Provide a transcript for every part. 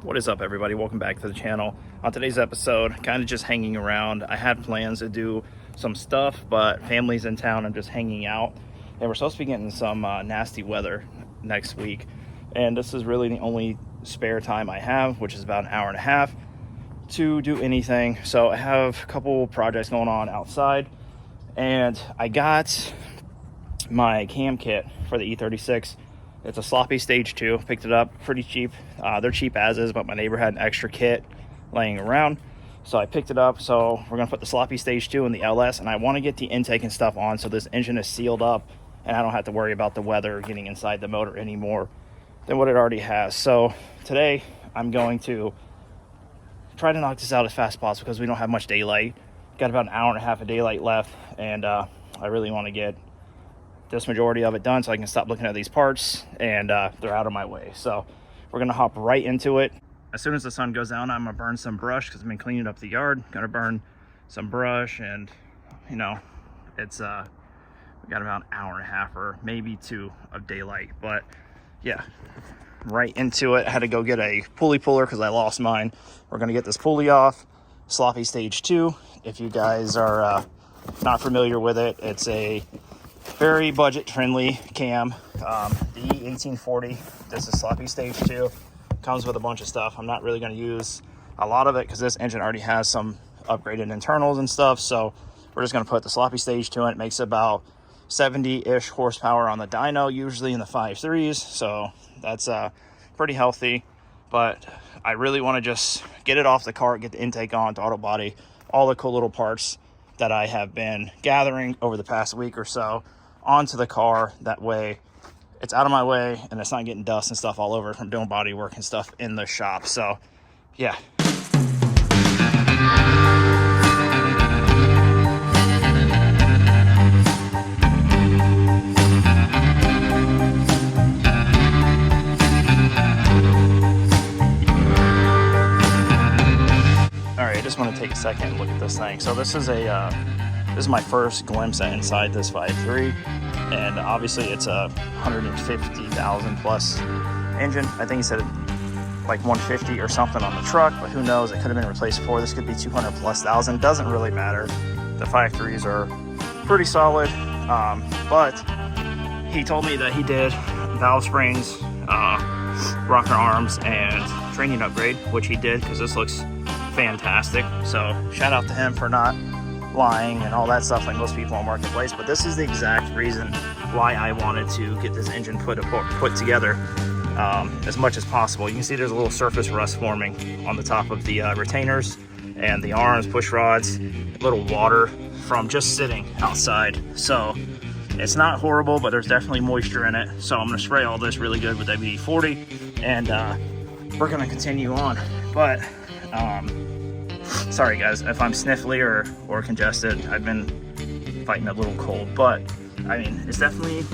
What is up, everybody? Welcome back to the channel. On today's episode, kind of just hanging around. I had plans to do some stuff, but family's in town. I'm just hanging out, and we're supposed to be getting some nasty weather next week, and this is really the only spare time I have, which is about an hour and a half to do anything. So I have a couple projects going on outside, and I got my cam kit for the E36. It's a sloppy stage 2. Picked it up pretty cheap. They're cheap as is, but my neighbor had an extra kit laying around, so I picked it up. So we're gonna put the sloppy stage 2 in the LS, and I want to get the intake and stuff on so this engine is sealed up and I don't have to worry about the weather getting inside the motor anymore than what it already has. So today I'm going to try to knock this out as fast as possible because we don't have much daylight. Got about an hour and a half of daylight left, and I really want to get this majority of it done so I can stop looking at these parts and they're out of my way. So we're gonna hop right into it. As soon as the sun goes down, I'm gonna burn some brush because I've been cleaning up the yard. Gonna burn some brush, and you know, it's we got about an hour and a half or maybe 2 of daylight. But yeah, right into it. I had to go get a pulley puller because I lost mine. We're gonna get this pulley off. Sloppy stage 2. If you guys are not familiar with it, it's a very budget friendly cam. The E1840. This is sloppy stage 2. Comes with a bunch of stuff. I'm not really going to use a lot of it because this engine already has some upgraded internals and stuff, so we're just going to put the sloppy stage 2 in. It makes about 70-ish horsepower on the dyno, usually in the 5.3s, so that's pretty healthy. But I really want to just get it off the cart, get the intake on, to auto body, all the cool little parts that I have been gathering over the past week or so onto the car. That way it's out of my way and it's not getting dust and stuff all over from doing body work and stuff in the shop. So yeah. I just want to take a second and look at this thing. So this is my first glimpse at inside this 5.3, and obviously it's a 150,000 plus engine. I think he said like 150 or something on the truck, but who knows? It could have been replaced before. This could be 200 plus thousand. Doesn't really matter. The 5.3s are pretty solid, but he told me that he did valve springs, rocker arms, and training upgrade, which he did because this looks fantastic. So shout out to him for not lying and all that stuff like most people on Marketplace. But this is the exact reason why I wanted to get this engine put together as much as possible. You can see there's a little surface rust forming on the top of the retainers and the arms, push rods, a little water from just sitting outside. So it's not horrible, but there's definitely moisture in it. So I'm going to spray all this really good with WD-40, and we're going to continue on. But sorry guys if I'm sniffly or congested. I've been fighting a little cold, but I mean, it's definitely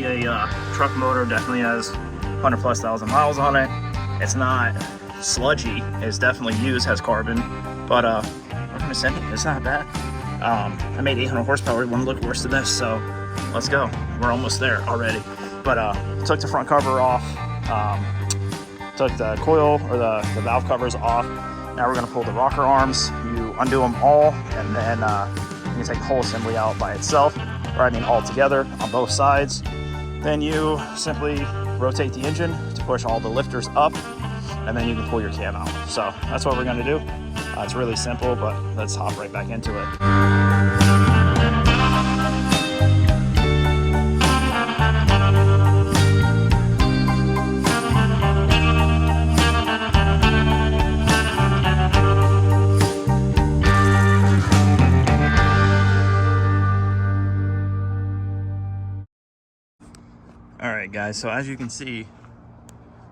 a truck motor. Definitely has 100 plus thousand miles on it. It's not sludgy. It's definitely used, has carbon, but we're gonna send it. It's not bad. I made 800 horsepower. It wouldn't look worse than this, so let's go. We're almost there already. But took the front cover off, took the coil or the valve covers off. Now we're going to pull the rocker arms. You undo them all, and then you can take the whole assembly out by itself, or I mean all together on both sides. Then you simply rotate the engine to push all the lifters up, and then you can pull your cam out. So that's what we're going to do. It's really simple, but let's hop right back into it. Alright guys, so as you can see,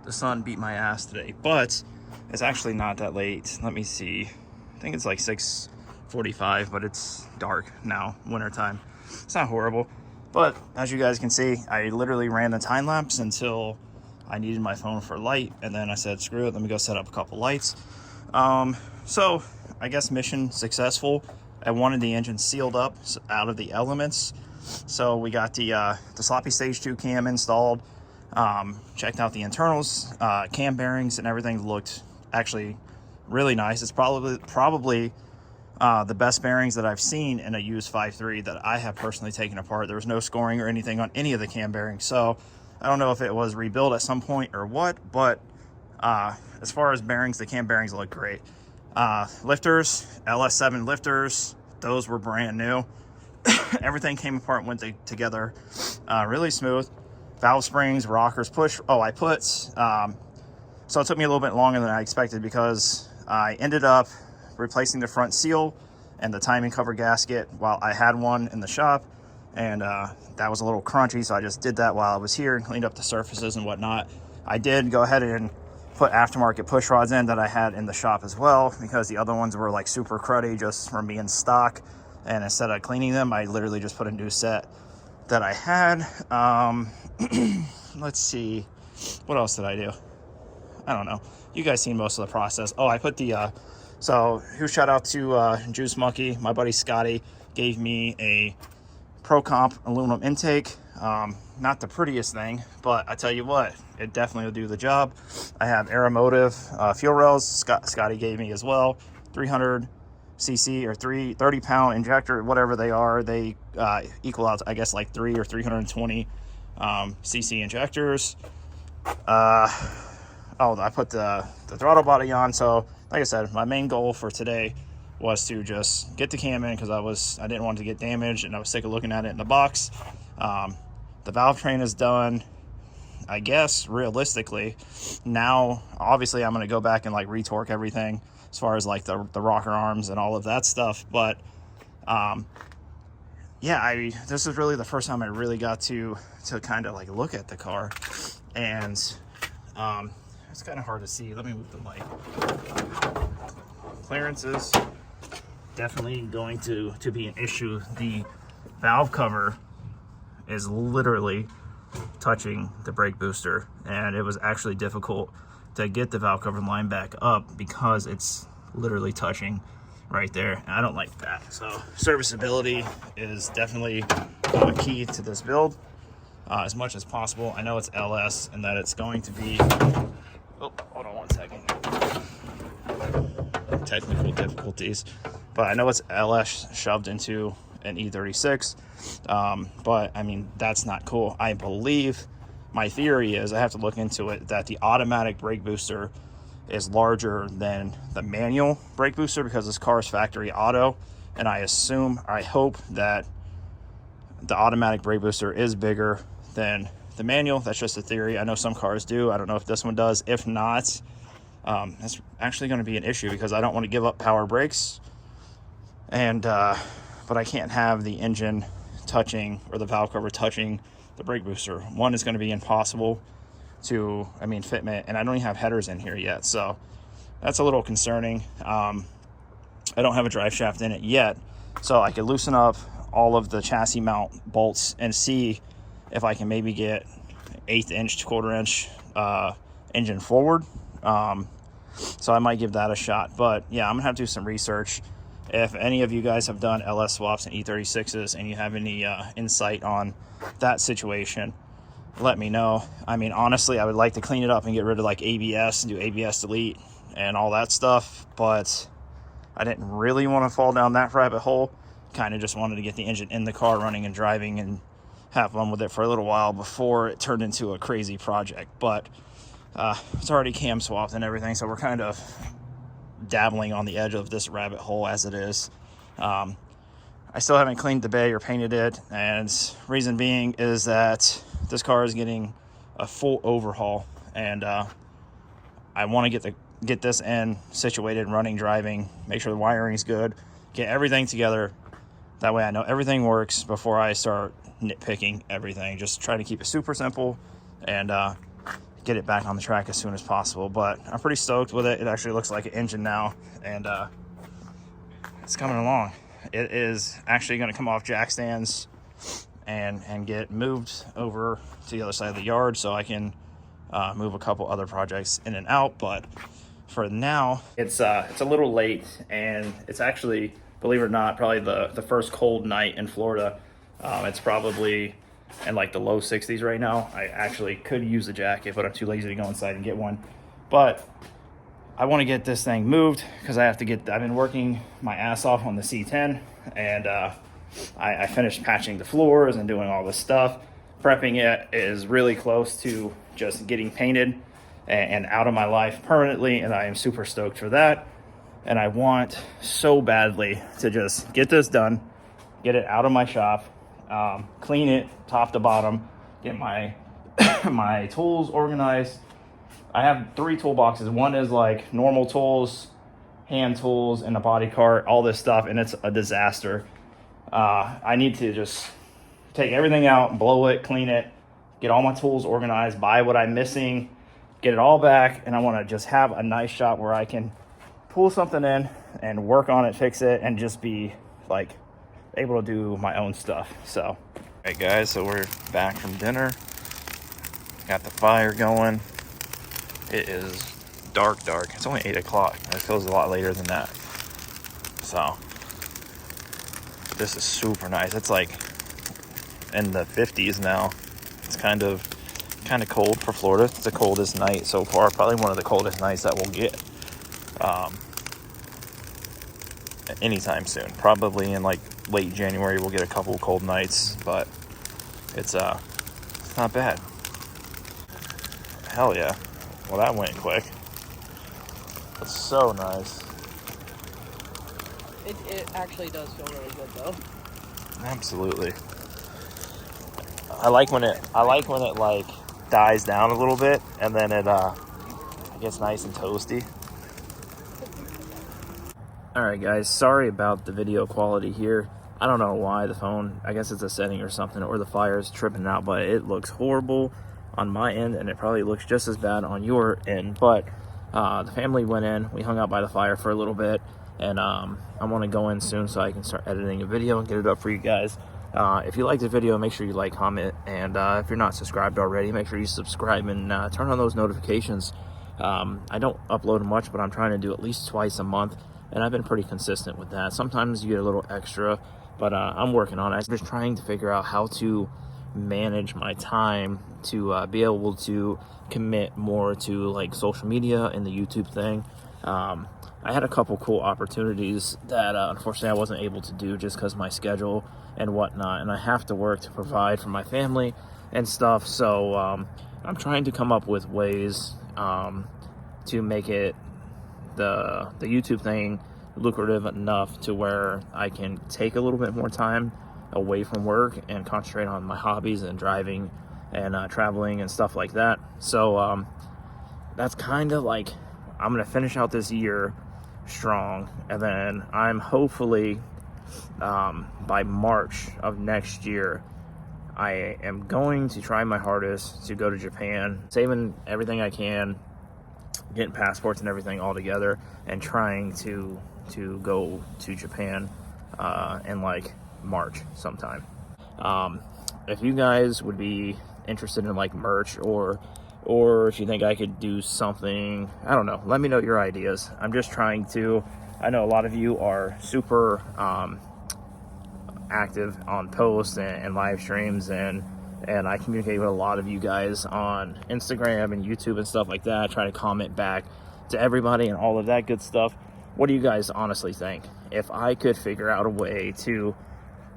the sun beat my ass today, but it's actually not that late. Let me see. I think it's like 6:45, but it's dark now, wintertime. It's not horrible, but as you guys can see, I literally ran the time lapse until I needed my phone for light, and then I said, screw it, let me go set up a couple lights. So I guess mission successful. I wanted the engine sealed up out of the elements. So we got the sloppy stage 2 cam installed. Checked out the internals, cam bearings and everything looked actually really nice. It's probably the best bearings that I've seen in a used 5.3 that I have personally taken apart. There was no scoring or anything on any of the cam bearings, so I don't know if it was rebuilt at some point or what, but as far as bearings, the cam bearings look great. Lifters, LS7 lifters, those were brand new. Everything came apart and went together really smooth. Valve springs, rockers, push. Oh, I put, so it took me a little bit longer than I expected because I ended up replacing the front seal and the timing cover gasket while I had one in the shop, and that was a little crunchy, so I just did that while I was here and cleaned up the surfaces and whatnot. I did go ahead and put aftermarket push rods in that I had in the shop as well, because the other ones were like super cruddy just from being stock, and instead of cleaning them, I literally just put a new set that I had. Let's see, what else did I do? I don't know. You guys seen most of the process. Oh, I put the so huge shout out to Juice Monkey. My buddy Scotty gave me a Pro Comp aluminum intake. Not the prettiest thing, but I tell you what, it definitely will do the job. I have Aeromotive fuel rails. Scotty gave me as well, 300 cc or 30-pound injector, whatever they are. They equal out, I guess, like 3 or 320 cc injectors. Oh, I put the throttle body on. So like I said, my main goal for today was to just get the cam in because I didn't want it to get damaged, and I was sick of looking at it in the box. The valve train is done. I guess realistically now, obviously I'm going to go back and like retorque everything as far as like the rocker arms and all of that stuff. But yeah, this is really the first time I really got to kind of like look at the car, and it's kind of hard to see. Let me move the mic. Clearances definitely going to be an issue. The valve cover is literally touching the brake booster, and it was actually difficult to get the valve cover line back up because it's literally touching right there, and I don't like that. So serviceability is definitely key to this build as much as possible. I know it's LS and that it's going to be, oh, hold on one second, technical difficulties, but I know it's LS shoved into an E36, but I mean, that's not cool. I believe, my theory is, I have to look into it, that the automatic brake booster is larger than the manual brake booster because this car is factory auto, and I hope that the automatic brake booster is bigger than the manual. That's just a theory. I know some cars do. I don't know if this one does. If not, that's actually going to be an issue because I don't want to give up power brakes, and but I can't have the engine touching or the valve cover touching the brake booster. One is going to be impossible to, fitment, and I don't even have headers in here yet, so that's a little concerning. I don't have a drive shaft in it yet, so I could loosen up all of the chassis mount bolts and see if I can maybe get 1/8 inch to 1/4 inch engine forward. So I might give that a shot, but yeah, I'm gonna have to do some research. If any of you guys have done LS swaps and E36s and you have any insight on that situation, let me know. Honestly, I would like to clean it up and get rid of like ABS and do ABS delete and all that stuff, but I didn't really want to fall down that rabbit hole. Kind of just wanted to get the engine in the car running and driving and have fun with it for a little while before it turned into a crazy project. But it's already cam swapped and everything, so we're kind of dabbling on the edge of this rabbit hole as it is. I still haven't cleaned the bay or painted it, and reason being is that this car is getting a full overhaul, and I want to get this in situated, running, driving, make sure the wiring's good, get everything together. That way I know everything works before I start nitpicking everything. Just try to keep it super simple and get it back on the track as soon as possible. But I'm pretty stoked with it. It actually looks like an engine now, and it's coming along. It is actually going to come off jack stands and get moved over to the other side of the yard so I can move a couple other projects in and out. But for now, it's a little late, and it's actually, believe it or not, probably the first cold night in Florida. It's probably and like the low 60s right now. I actually could use a jacket, but I'm too lazy to go inside and get one. But I want to get this thing moved because I've been working my ass off on the C10, and I finished patching the floors and doing all this stuff. Prepping it is really close to just getting painted and out of my life permanently, and I am super stoked for that. And I want so badly to just get this done, get it out of my shop, clean it top to bottom, get my my tools organized. I have 3 toolboxes. One is like normal tools, hand tools, and a body cart, all this stuff, and it's a disaster. I need to just take everything out, blow it, clean it, get all my tools organized, buy what I'm missing, get it all back, and I want to just have a nice shop where I can pull something in and work on it, fix it, and just be like able to do my own stuff. So, all right, guys, so we're back from dinner. Got the fire going. It is dark. It's only 8 o'clock. It feels a lot later than that. So, this is super nice. It's like in the 50s now. It's kind of cold for Florida. It's the coldest night so far. Probably one of the coldest nights that we'll get anytime soon. Probably in like late January we'll get a couple cold nights, but it's not bad. Hell yeah. Well, that went quick. That's so nice. It actually does feel really good though. Absolutely. I like when it like dies down a little bit, and then it gets nice and toasty. Alright guys, sorry about the video quality here. I don't know why the phone, I guess it's a setting or something, or the fire is tripping out, but it looks horrible on my end, and it probably looks just as bad on your end. But the family went in, we hung out by the fire for a little bit, and I want to go in soon so I can start editing a video and get it up for you guys. If you like the video, make sure you like, comment, and if you're not subscribed already, make sure you subscribe and turn on those notifications. I don't upload much, but I'm trying to do at least twice a month, and I've been pretty consistent with that. Sometimes you get a little extra, but I'm working on it. I'm just trying to figure out how to manage my time to be able to commit more to like social media and the YouTube thing. I had a couple cool opportunities that unfortunately I wasn't able to do just because my schedule and whatnot, and I have to work to provide for my family and stuff. So I'm trying to come up with ways to make it the YouTube thing lucrative enough to where I can take a little bit more time away from work and concentrate on my hobbies and driving and traveling and stuff like that. So that's kind of like, I'm gonna finish out this year strong, and then I'm hopefully by March of next year I am going to try my hardest to go to Japan, saving everything I can, getting passports and everything all together, and trying to go to Japan in like March sometime. If you guys would be interested in like merch, or if you think I could do something, I don't know, let me know your ideas. I'm just trying to, I know a lot of you are super active on posts and live streams, and I communicate with a lot of you guys on Instagram and YouTube and stuff like that. I try to comment back to everybody and all of that good stuff. What do you guys honestly think? If I could figure out a way to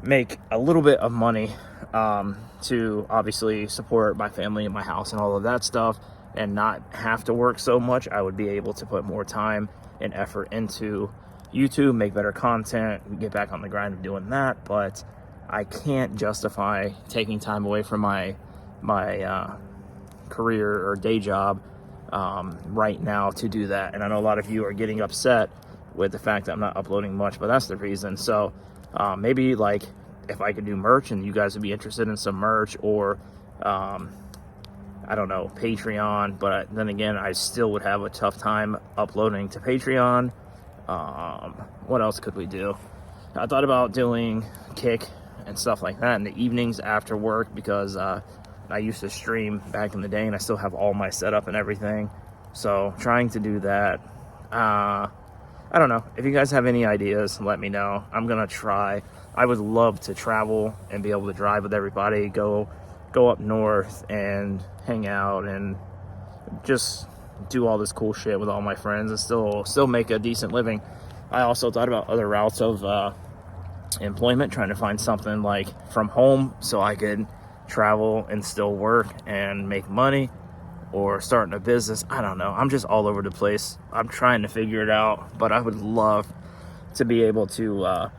make a little bit of money to obviously support my family and my house and all of that stuff, and not have to work so much, I would be able to put more time and effort into YouTube, make better content, get back on the grind of doing that. But I can't justify taking time away from my career or day job right now to do that. And I know a lot of you are getting upset with the fact that I'm not uploading much, but that's the reason. So maybe like if I could do merch and you guys would be interested in some merch, or I don't know, Patreon. But then again, I still would have a tough time uploading to Patreon. What else could we do? I thought about doing Kick and stuff like that in the evenings after work, because I used to stream back in the day and I still have all my setup and everything. So trying to do that. I don't know. If you guys have any ideas, let me know. I'm gonna try. I would love to travel and be able to drive with everybody, go go up north and hang out and just do all this cool shit with all my friends and still make a decent living. I also thought about other routes of employment, trying to find something like from home so I could travel and still work and make money, or starting a business. I don't know. I'm just all over the place. I'm trying to figure it out, but I would love to be able to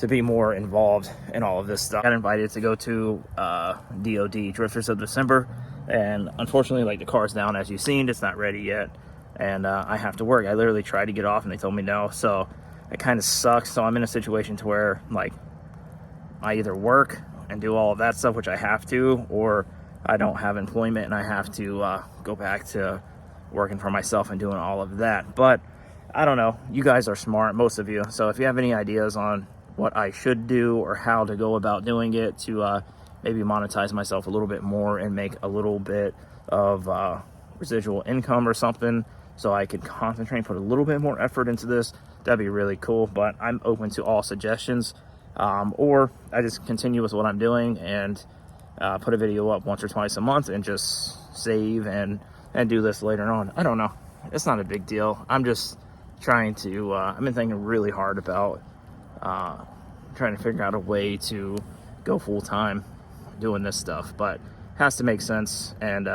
be more involved in all of this stuff. I got invited to go to DOD Drifters of December, and unfortunately, like, the car's down, as you've seen. It's not ready yet, and I have to work. I literally tried to get off and they told me no, so it kind of sucks. So I'm in a situation to where, like, I either work and do all of that stuff, which I have to, or I don't have employment and I have to go back to working for myself and doing all of that. But I don't know. You guys are smart, most of you. So if you have any ideas on what I should do or how to go about doing it to maybe monetize myself a little bit more and make a little bit of residual income or something, so I could concentrate and put a little bit more effort into this, that'd be really cool. But I'm open to all suggestions. Or I just continue with what I'm doing and put a video up once or twice a month and just save and do this later on. I don't know. It's not a big deal. I'm just trying to, I've been thinking really hard about trying to figure out a way to go full time doing this stuff, but it has to make sense. And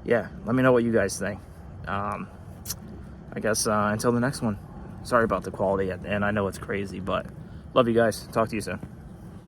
yeah, let me know what you guys think. I guess until the next one. Sorry about the quality at the end. I know it's crazy, but love you guys. Talk to you soon.